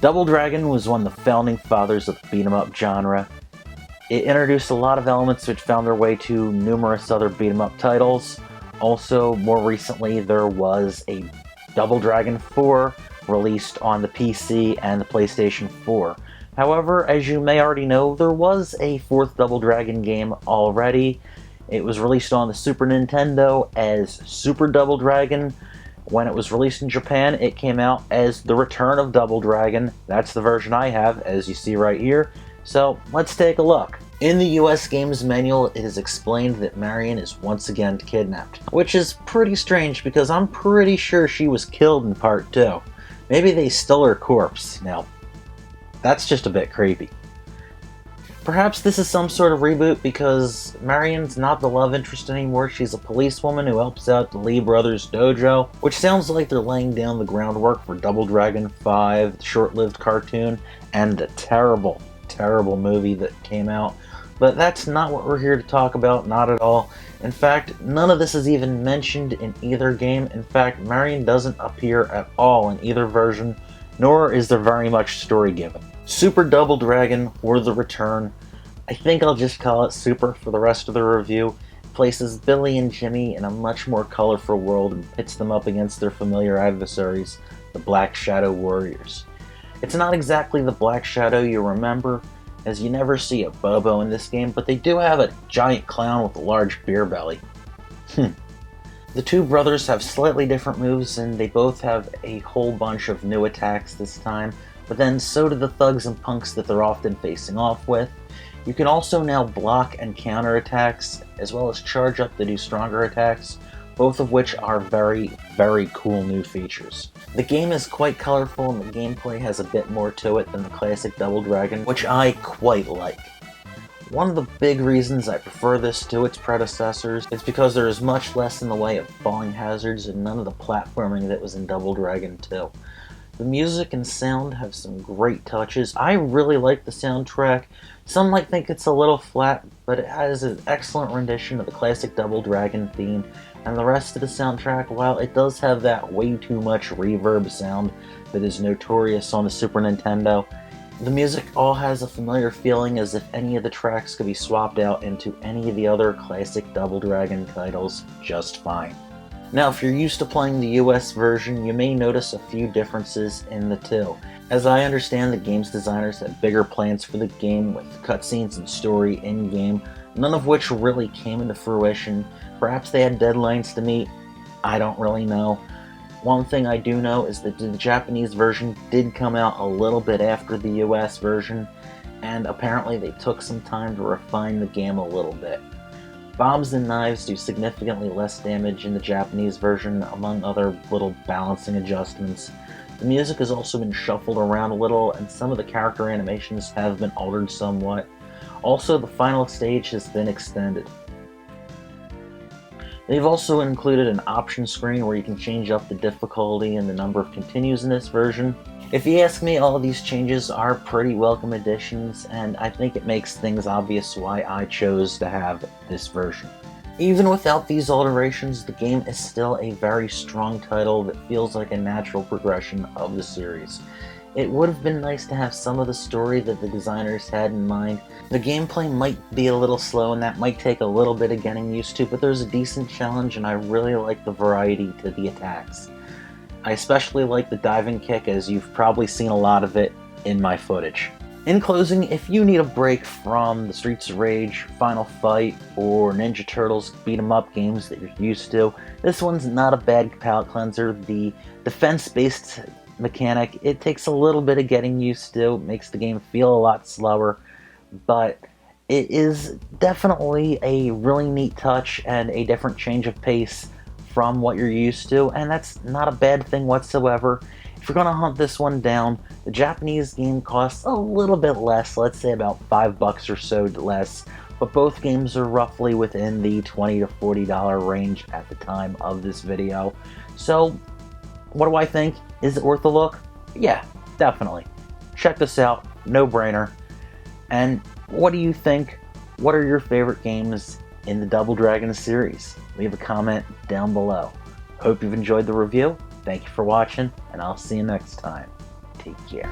Double Dragon was one of the founding fathers of the beat-em-up genre. It introduced a lot of elements which found their way to numerous other beat-em-up titles. Also, more recently, there was a Double Dragon 4 released on the PC and the PlayStation 4. However, as you may already know, there was a fourth Double Dragon game already. It was released on the Super Nintendo as Super Double Dragon. When it was released in Japan, it came out as The Return of Double Dragon. That's the version I have, as you see right here. So, let's take a look. In the US Games Manual, it is explained that Marion is once again kidnapped. Which is pretty strange, because I'm pretty sure she was killed in Part 2. Maybe they stole her corpse. Now, that's just a bit creepy. Perhaps this is some sort of reboot because Marion's not the love interest anymore. She's a policewoman who helps out the Lee Brothers dojo, which sounds like they're laying down the groundwork for Double Dragon 5, the short-lived cartoon, and the terrible, terrible movie that came out. But that's not what we're here to talk about, not at all. In fact, none of this is even mentioned in either game. In fact, Marion doesn't appear at all in either version, nor is there very much story given. Super Double Dragon, or The Return, I think I'll just call it Super for the rest of the review, places Billy and Jimmy in a much more colorful world and pits them up against their familiar adversaries, the Black Shadow Warriors. It's not exactly the Black Shadow you remember, as you never see a Bobo in this game, but they do have a giant clown with a large beer belly. The two brothers have slightly different moves, and they both have a whole bunch of new attacks this time, but then so do the thugs and punks that they're often facing off with. You can also now block and counter attacks, as well as charge up to do stronger attacks, both of which are very, very cool new features. The game is quite colorful and the gameplay has a bit more to it than the classic Double Dragon, which I quite like. One of the big reasons I prefer this to its predecessors is because there is much less in the way of falling hazards and none of the platforming that was in Double Dragon 2. The music and sound have some great touches. I really like the soundtrack. Some might think it's a little flat, but it has an excellent rendition of the classic Double Dragon theme, and the rest of the soundtrack, while it does have that way too much reverb sound that is notorious on the Super Nintendo, the music all has a familiar feeling as if any of the tracks could be swapped out into any of the other classic Double Dragon titles just fine. Now, if you're used to playing the US version, you may notice a few differences in the two. As I understand, the game's designers had bigger plans for the game with cutscenes and story in-game, none of which really came into fruition. Perhaps they had deadlines to meet, I don't really know. One thing I do know is that the Japanese version did come out a little bit after the US version, and apparently they took some time to refine the game a little bit. Bombs and knives do significantly less damage in the Japanese version, among other little balancing adjustments. The music has also been shuffled around a little, and some of the character animations have been altered somewhat. Also, the final stage has been extended. They've also included an option screen where you can change up the difficulty and the number of continues in this version. If you ask me, all of these changes are pretty welcome additions, and I think it makes things obvious why I chose to have this version. Even without these alterations, the game is still a very strong title that feels like a natural progression of the series. It would have been nice to have some of the story that the designers had in mind. The gameplay might be a little slow and that might take a little bit of getting used to, but there's a decent challenge and I really like the variety to the attacks. I especially like the diving kick, as you've probably seen a lot of it in my footage. In closing, if you need a break from the Streets of Rage, Final Fight, or Ninja Turtles beat-em-up games that you're used to, this one's not a bad palate cleanser. The defense-based mechanic, it takes a little bit of getting used to, makes the game feel a lot slower, but it is definitely a really neat touch and a different change of pace from what you're used to, and that's not a bad thing whatsoever. If you're gonna hunt this one down, the Japanese game costs a little bit less, let's say about $5 or so less, but both games are roughly within the $20 to $40 range at the time of this video. So, what do I think? Is it worth a look? Yeah, definitely. Check this out, no brainer. And what do you think? What are your favorite games in the Double Dragon series? Leave a comment down below. Hope you've enjoyed the review. Thank you for watching, and I'll see you next time. Take care.